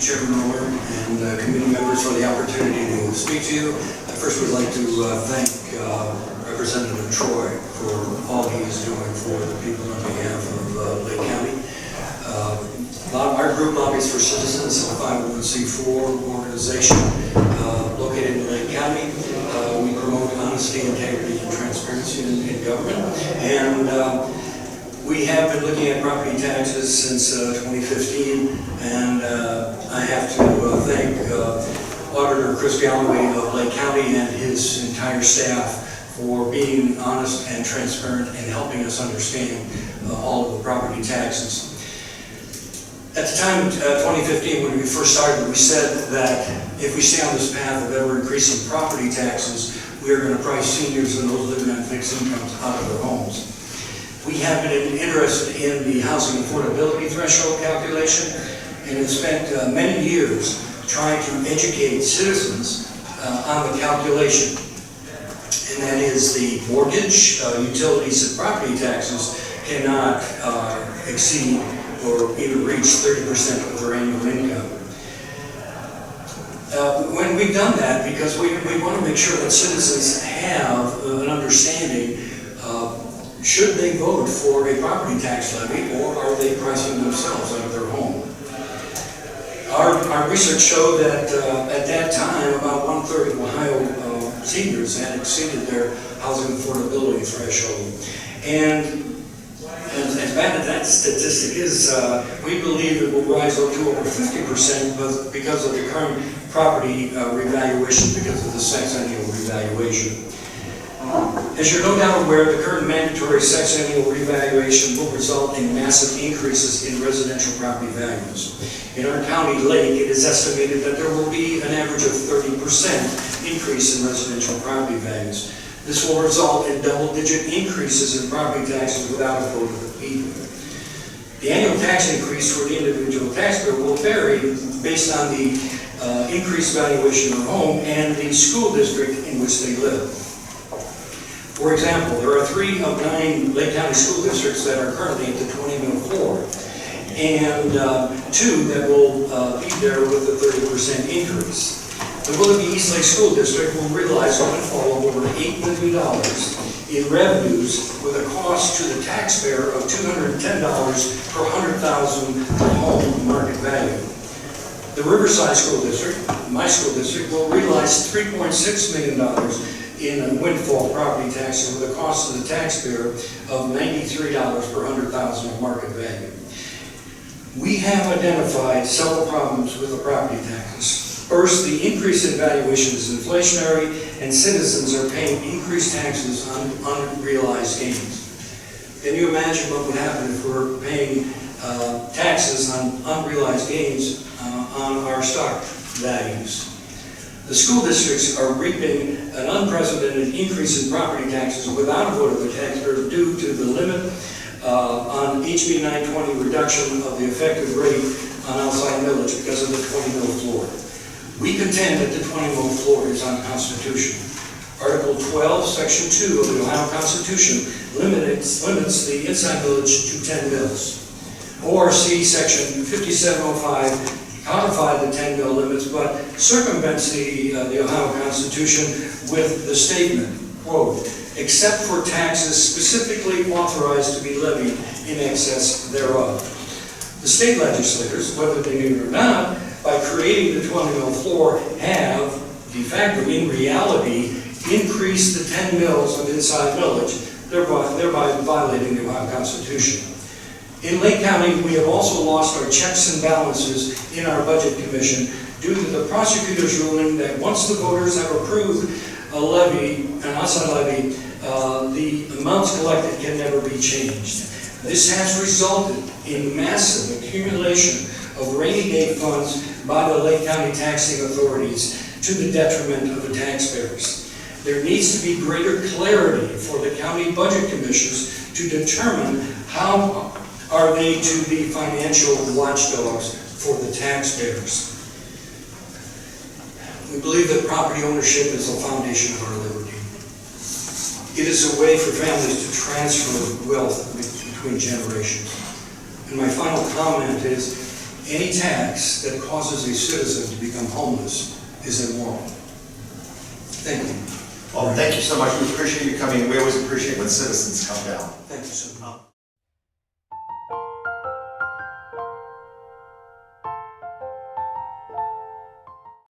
you, Chairman Miller, and committee members for the opportunity to speak to you. I first would like to thank Representative Troy for all he is doing for the people on behalf of Lake County. Our group lobbies for citizens, a 501c4 organization located in Lake County. We promote honesty, integrity, and transparency in government. And we have been looking at property taxes since 2015, and I have to thank Auditor Chris Galloway of Lake County and his entire staff for being honest and transparent and helping us understand all of the property taxes. At the time, 2015, when we first started, we said that if we stay on this path of ever increasing property taxes, we are going to price seniors and those living on fixed incomes out of their homes. We have been interested in the housing affordability threshold calculation and have spent many years trying to educate citizens on the calculation. And that is the mortgage, utilities, and property taxes cannot exceed or even reach 30% of their annual income. When we've done that, because we want to make sure that citizens have an understanding should they vote for a property tax levy, or are they pricing themselves out of their home? Our research showed that at that time, about 1/3 of Ohio seniors had exceeded their housing affordability threshold. And as bad as that statistic is, we believe it will rise up to over 50% because of the current property revaluation, because of the sexennial revaluation. As you're no doubt aware, the current mandatory sexennial revaluation will result in massive increases in residential property values. In our county, Lake, it is estimated that there will be an average of 30% increase in residential property values. This will result in double-digit increases in property taxes without a vote of the people. The annual tax increase for the individual taxpayer will vary based on the increased valuation of the home and the school district in which they live. For example, there are 3 of 9 Lake County school districts that are currently at the 20 mil floor, and 2 that will be there with a 30% increase. The Willoughby East Lake School District will realize a windfall of over $8 million in revenues with a cost to the taxpayer of $210 per 100,000 per home market value. The Riverside School District, my school district, will realize $3.6 million in windfall property taxes with a cost to the taxpayer of $93 per 100,000 of market value. We have identified several problems with the property taxes. First, the increase in valuation is inflationary, and citizens are paying increased taxes on unrealized gains. Can you imagine what would happen if we're paying taxes on unrealized gains on our stock values? The school districts are reaping an unprecedented increase in property taxes without a vote of the taxpayer due to the limit on HB 920 reduction of the effective rate on outside millage because of the 20 mil floor. We contend that the 20 mil floor is unconstitutional. Article 12, Section 2 of the Ohio Constitution limits the inside millage to 10 mils. ORC Section 5705 codified the 10 mil limits, but circumvents the Ohio Constitution with the statement, quote, except for taxes specifically authorized to be levied in excess thereof. The state legislators, whether they knew it or not, by creating the 20 mil floor, have, de facto, in reality, increased the 10 mils of inside millage, thereby violating the Ohio Constitution. In Lake County, we have also lost our checks and balances in our budget commission due to the prosecutor's ruling that once the voters have approved a levy, an outside levy, the amounts collected can never be changed. This has resulted in massive accumulation of rainy day funds by the Lake County taxing authorities to the detriment of the taxpayers. There needs to be greater clarity for the county budget commissions to determine how are they to be financial watchdogs for the taxpayers. We believe that property ownership is the foundation of our liberty. It is a way for families to transfer wealth between generations. And my final comment is, any tax that causes a citizen to become homeless is immoral. Thank you. Well, thank you so much. We appreciate you coming. We always appreciate when citizens come down. Thank you so much.